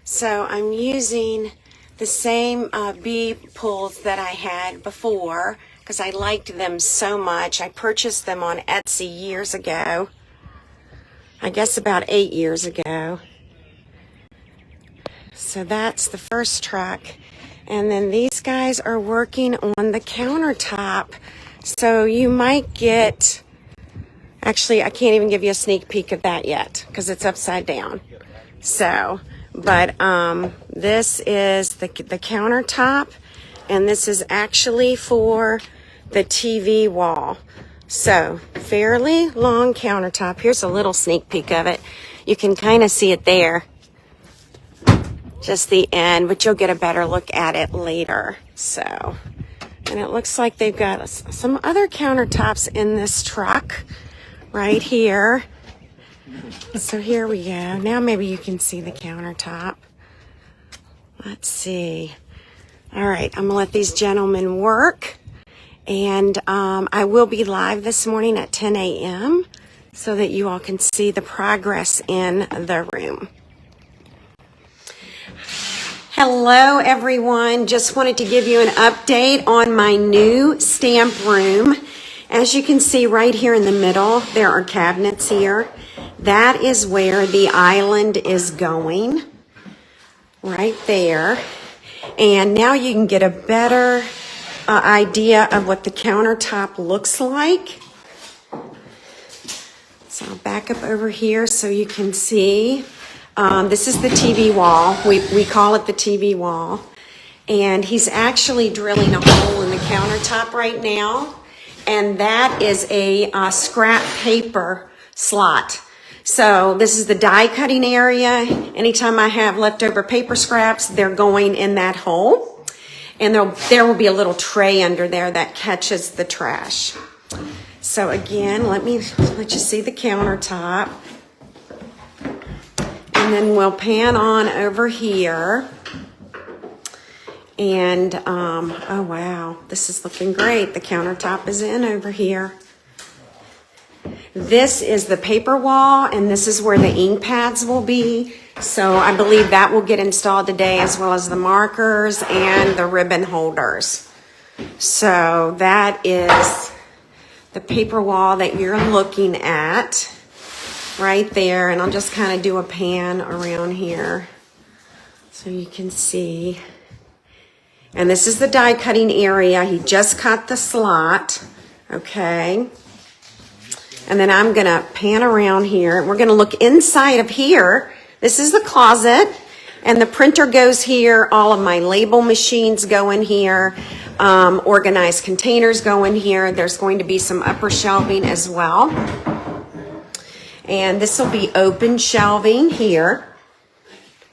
So I'm using the same bee pulls that I had before because I liked them so much. I purchased them on Etsy years ago. I guess about 8 years ago. So that's the first truck. And then these guys are working on the countertop. So you might get, actually I can't even give you a sneak peek of that yet because it's upside down. So, but this is the countertop, and this is actually for the TV wall. So fairly long countertop. Here's a little sneak peek of it. You can kind of see it there. Just the end, but you'll get a better look at it later. So, and it looks like they've got some other countertops in this truck right here. So here we go. Now maybe you can see the countertop. Let's see. All right, I'm gonna let these gentlemen work. And I will be live this morning at 10 a.m. so that you all can see the progress in the room. Hello everyone, just wanted to give you an update on my new stamp room. As you can see right here in the middle, there are cabinets here. That is where the island is going, right there. And now you can get a better idea of what the countertop looks like. So I'll back up over here so you can see. This is the TV wall. We call it the TV wall. And he's actually drilling a hole in the countertop right now. And that is a scrap paper slot. So this is the die cutting area. Anytime I have leftover paper scraps, they're going in that hole. And there will be a little tray under there that catches the trash. So again, let you see the countertop. And then we'll pan on over here. And, oh wow, this is looking great. The countertop is in over here. This is the paper wall, and this is where the ink pads will be. So I believe that will get installed today, as well as the markers and the ribbon holders. So that is the paper wall that you're looking at right there. And I'll just kind of do a pan around here so you can see. And this is the die cutting area. He just cut the slot, okay? And then I'm gonna pan around here. We're gonna look inside of here. This is the closet, and the printer goes here. All of my label machines go in here. Organized containers go in here. There's going to be some upper shelving as well. And this will be open shelving here.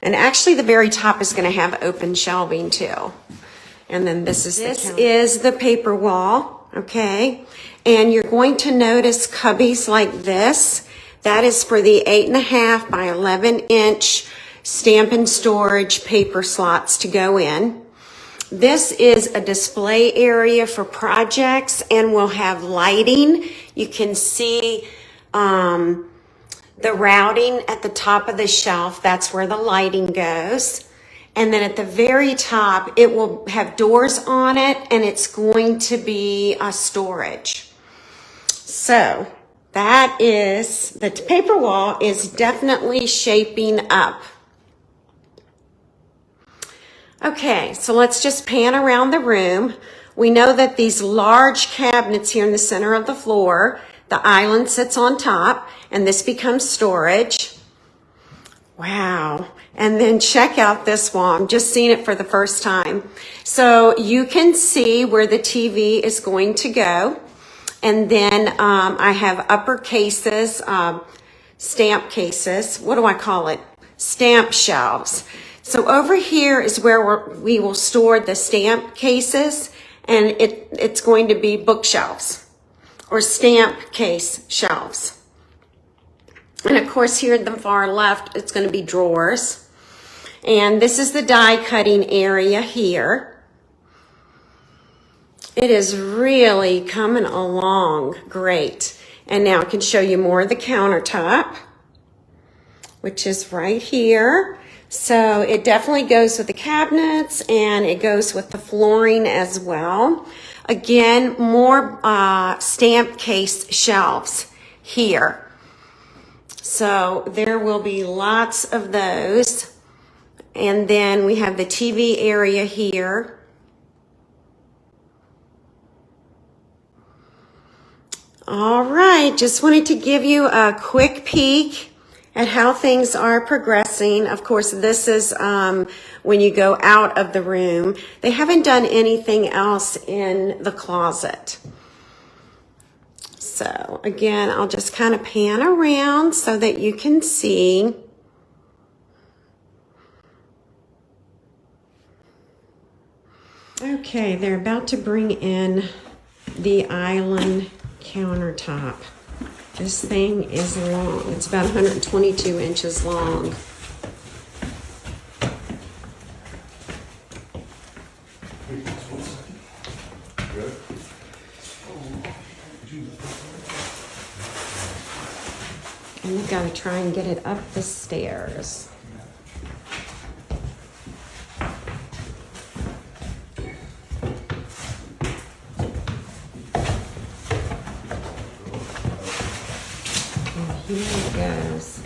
And actually the very top is gonna have open shelving too. And then this is the paper wall, okay? And you're going to notice cubbies like this. That is for the 8.5 by 11-inch Stampin' storage paper slots to go in. This is a display area for projects, and we'll have lighting. You can see the routing at the top of the shelf. That's where the lighting goes. And then at the very top, it will have doors on it, and it's going to be a storage. So that is, the paper wall is definitely shaping up. Okay, so let's just pan around the room. We know that these large cabinets here in the center of the floor, the island sits on top, and this becomes storage. Wow. And then check out this wall. I'm just seeing it for the first time. So you can see where the TV is going to go. And then I have upper cases, stamp cases. What do I call it? Stamp shelves. So over here is where we will store the stamp cases, and it's going to be bookshelves or stamp case shelves. And of course here at the far left, it's going to be drawers. And this is the die cutting area here. It is really coming along great. And now I can show you more of the countertop, which is right here. So it definitely goes with the cabinets and it goes with the flooring as well. Again, more stamp case shelves here. So there will be lots of those. And then we have the TV area here. All right, just wanted to give you a quick peek at how things are progressing. Of course, this is when you go out of the room. They haven't done anything else in the closet. So again, I'll just kind of pan around so that you can see. Okay, they're about to bring in the island countertop. This thing is long. It's about 122 inches long. And we've got to try and get it up the stairs. Here it goes.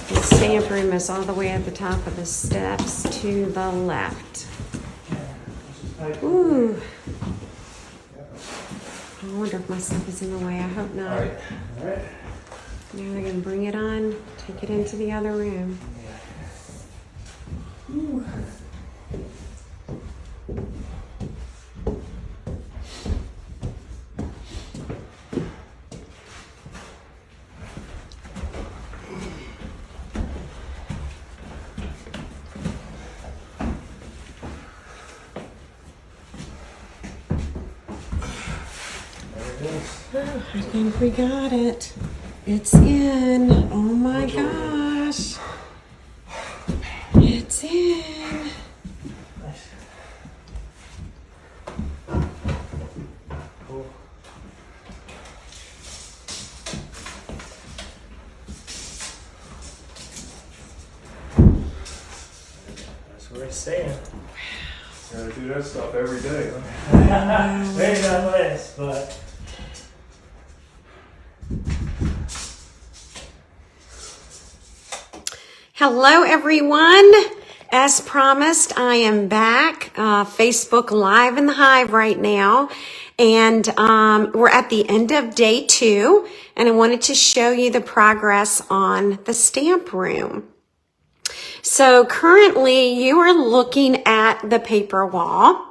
The stamp room is all the way at the top of the steps to the left. Ooh. I wonder if my stuff is in the way. I hope not. All right. Now they're going to bring it on, take it into the other room. Ooh. Oh, I think we got it. It's in. Oh my gosh. It's in. That's where it's staying. Gotta do that stuff every day, huh? Maybe not less, but. Hello, everyone. As promised, I am back. Facebook Live in the Hive right now. And we're at the end of day 2. And I wanted to show you the progress on the stamp room. So currently you are looking at the paper wall.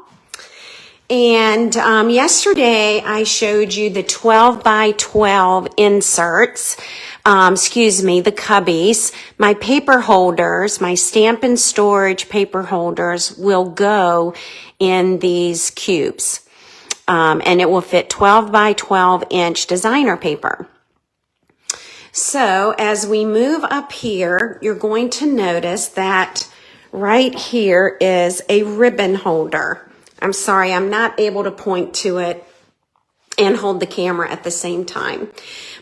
And yesterday I showed you the 12 by 12 inserts. The cubbies. My paper holders, my Stampin' Storage paper holders will go in these cubes. And it will fit 12 by 12 inch designer paper. So as we move up here, you're going to notice that right here is a ribbon holder. I'm sorry, I'm not able to point to it and hold the camera at the same time.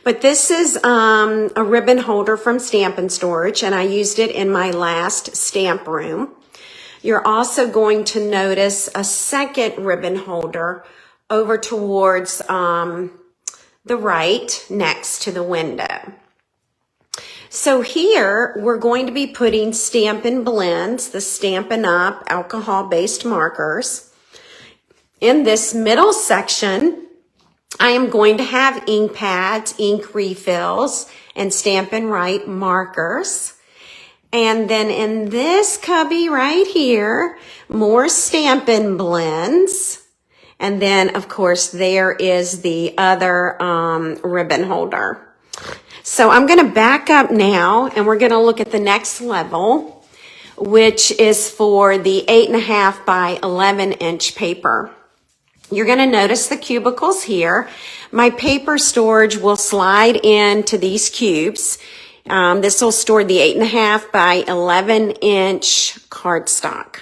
But this is a ribbon holder from Stampin' Storage, and I used it in my last stamp room. You're also going to notice a second ribbon holder over towards the right next to the window. So here we're going to be putting Stampin' Blends, the Stampin' Up alcohol-based markers. In this middle section, I am going to have ink pads, ink refills, and Stampin' Right markers. And then in this cubby right here, more Stampin' Blends. And then, of course, there is the other ribbon holder. So I'm going to back up now, and we're going to look at the next level, which is for the 8.5 by 11 inch paper. You're going to notice the cubicles here. My paper storage will slide into these cubes. This will store the 8.5 by 11 inch cardstock.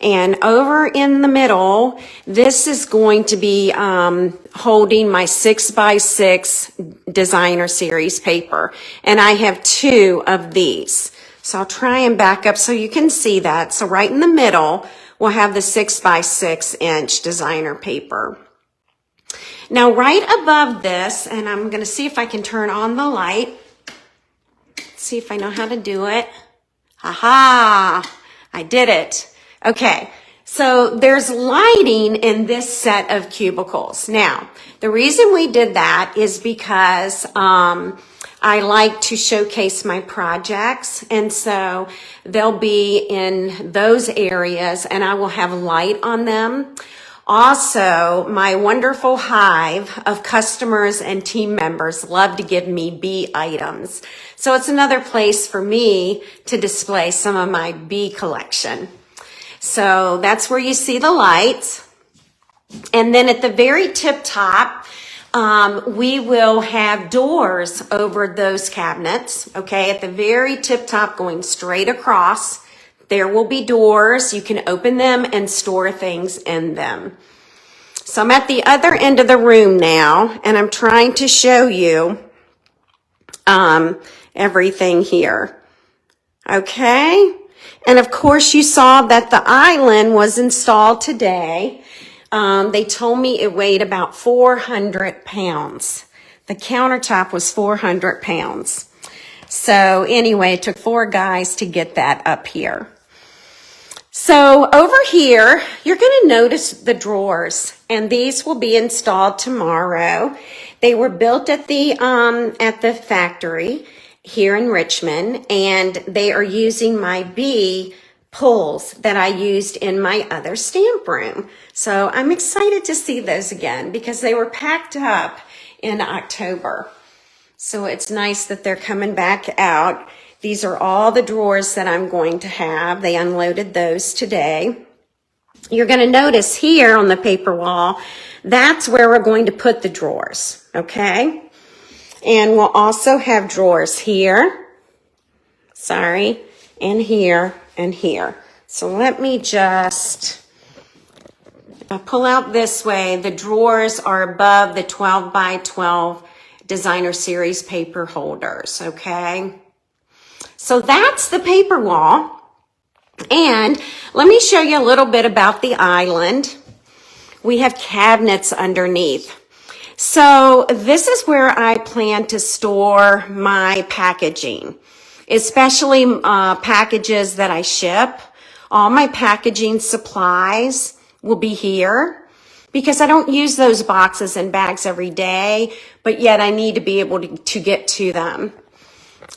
And over in the middle, this is going to be holding my 6x6 designer series paper. And I have 2 of these. So I'll try and back up so you can see that. So right in the middle, we'll have the 6x6 inch designer paper. Now right above this, and I'm going to see if I can turn on the light. See if I know how to do it. Aha! I did it. Okay, so there's lighting in this set of cubicles. Now, the reason we did that is because I like to showcase my projects, and so they'll be in those areas, and I will have light on them. Also, my wonderful hive of customers and team members love to give me bee items. So it's another place for me to display some of my bee collection. So that's where you see the lights. And then at the very tip top, we will have doors over those cabinets. Okay, at the very tip top going straight across, there will be doors. You can open them and store things in them. So I'm at the other end of the room now, and I'm trying to show you everything here. Okay? And of course you saw that the island was installed today. They told me it weighed about 400 pounds. The countertop was 400 pounds. So anyway, it took 4 guys to get that up here. So over here, you're going to notice the drawers, and these will be installed tomorrow. They were built at the factory here in Richmond, and they are using my bee pulls that I used in my other stamp room. So I'm excited to see those again because they were packed up in October. So it's nice that they're coming back out. These are all the drawers that I'm going to have. They unloaded those today. You're going to notice here on the paper wall, that's where we're going to put the drawers, okay? And we'll also have drawers here, and here, and here. So let me just, if I pull out this way, the drawers are above the 12 by 12 designer series paper holders, okay? So that's the paper wall. And let me show you a little bit about the island. We have cabinets underneath. So this is where I plan to store my packaging, especially packages that I ship. All my packaging supplies will be here because I don't use those boxes and bags every day, but yet I need to be able to get to them.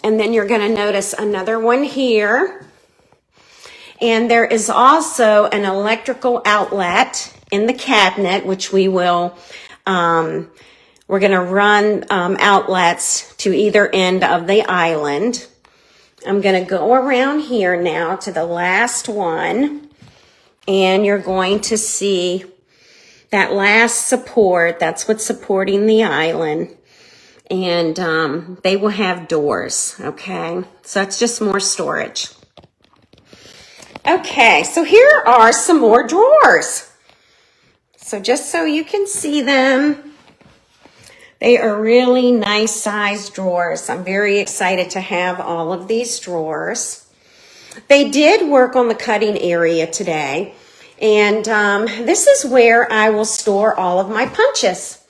And then you're going to notice another one here. And there is also an electrical outlet in the cabinet, which we will, we're going to run outlets to either end of the island. I'm going to go around here now to the last one. And you're going to see that last support. That's what's supporting the island. And they will have doors, okay? So it's just more storage. Okay, so here are some more drawers. So just so you can see them, they are really nice sized drawers. I'm very excited to have all of these drawers. They did work on the cutting area today. And this is where I will store all of my punches.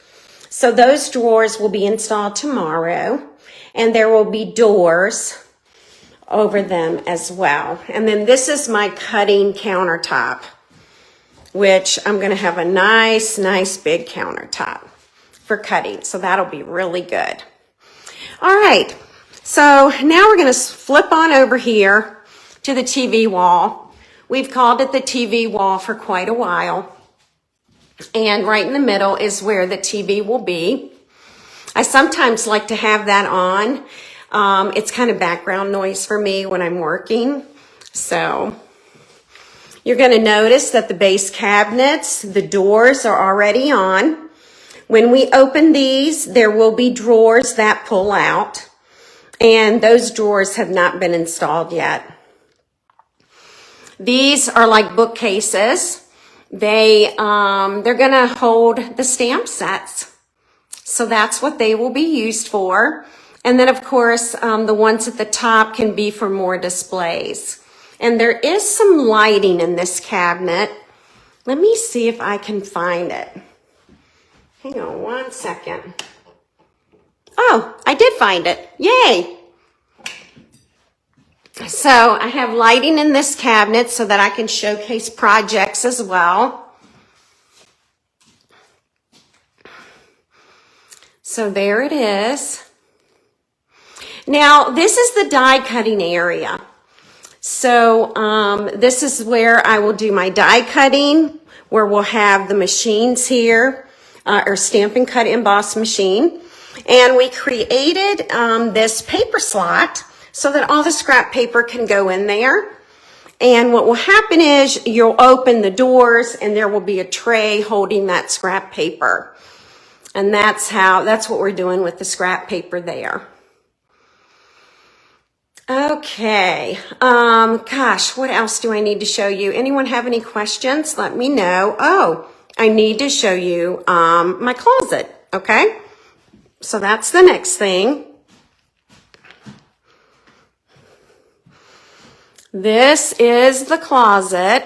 So those drawers will be installed tomorrow, and there will be doors over them as well. And then this is my cutting countertop, which I'm going to have a nice big countertop for cutting. So that'll be really good. All right. So now we're going to flip on over here to the TV wall. We've called it the TV wall for quite a while. And right in the middle is where the TV will be. I sometimes like to have that on. It's kind of background noise for me when I'm working. So you're going to notice that the base cabinets, the doors are already on. When we open these, there will be drawers that pull out. And those drawers have not been installed yet. These are like bookcases. They're gonna hold the stamp sets. So that's what they will be used for. And then of course, the ones at the top can be for more displays. And there is some lighting in this cabinet. Let me see if I can find it. Hang on one second. Oh, I did find it. Yay! So I have lighting in this cabinet so that I can showcase projects as well. So there it is. Now, this is the die cutting area. So this is where I will do my die cutting, where we'll have the machines here, our Stampin' Cut Emboss machine. And we created this paper slot so that all the scrap paper can go in there. And what will happen is you'll open the doors and there will be a tray holding that scrap paper. And that's what we're doing with the scrap paper there. Okay, gosh, what else do I need to show you? Anyone have any questions? Let me know. Oh, I need to show you my closet, okay? So that's the next thing. This is the closet,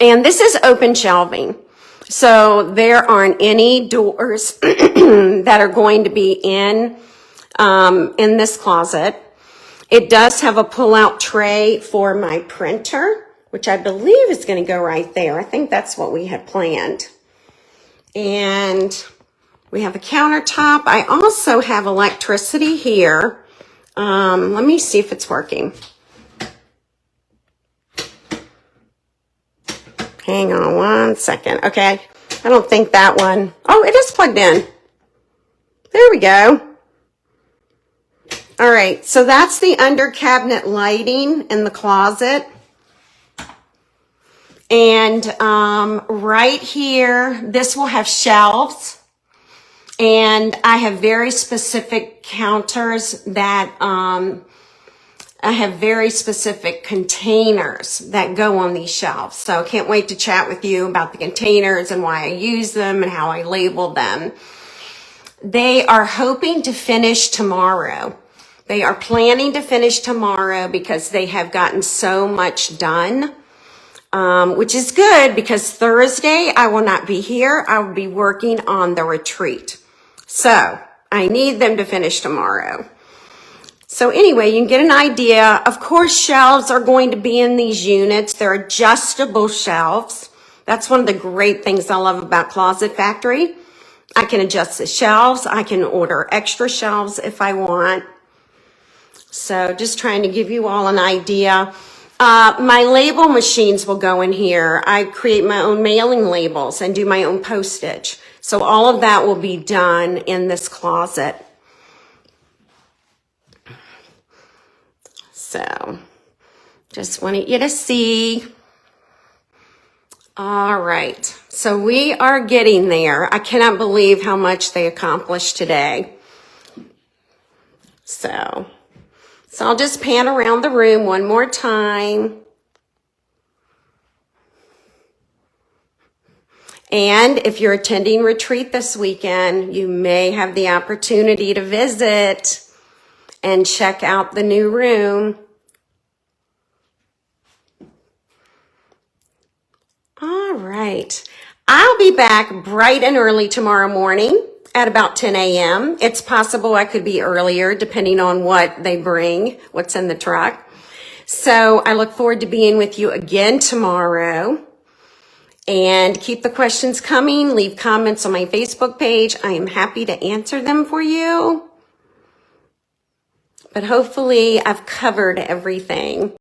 and this is open shelving. So there aren't any doors that are going to be in this closet. It does have a pull-out tray for my printer, which I believe is going to go right there. I think that's what we had planned. And we have a countertop. I also have electricity here. Let me see if it's working. Hang on one second. Okay, I don't think that one. Oh, it is plugged in. There we go. All right, so that's the under cabinet lighting in the closet. And right here, this will have shelves. And I have very specific counters that, I have very specific containers that go on these shelves. So I can't wait to chat with you about the containers and why I use them and how I label them. They are hoping to finish tomorrow. They are planning to finish tomorrow because they have gotten so much done, which is good because Thursday I will not be here. I will be working on the retreat. So I need them to finish tomorrow. So anyway, you can get an idea. Of course, shelves are going to be in these units. They're adjustable shelves. That's one of the great things I love about Closet Factory. I can adjust the shelves. I can order extra shelves if I want. So just trying to give you all an idea. My label machines will go in here. I create my own mailing labels and do my own postage. So all of that will be done in this closet. So just wanted you to see. All right. So we are getting there. I cannot believe how much they accomplished today. So I'll just pan around the room one more time. And if you're attending retreat this weekend, you may have the opportunity to visit and check out the new room. All right. I'll be back bright and early tomorrow morning at about 10 a.m. It's possible I could be earlier depending on what they bring, what's in the truck. So I look forward to being with you again tomorrow. And keep the questions coming. Leave comments on my Facebook page. I am happy to answer them for you. But hopefully I've covered everything.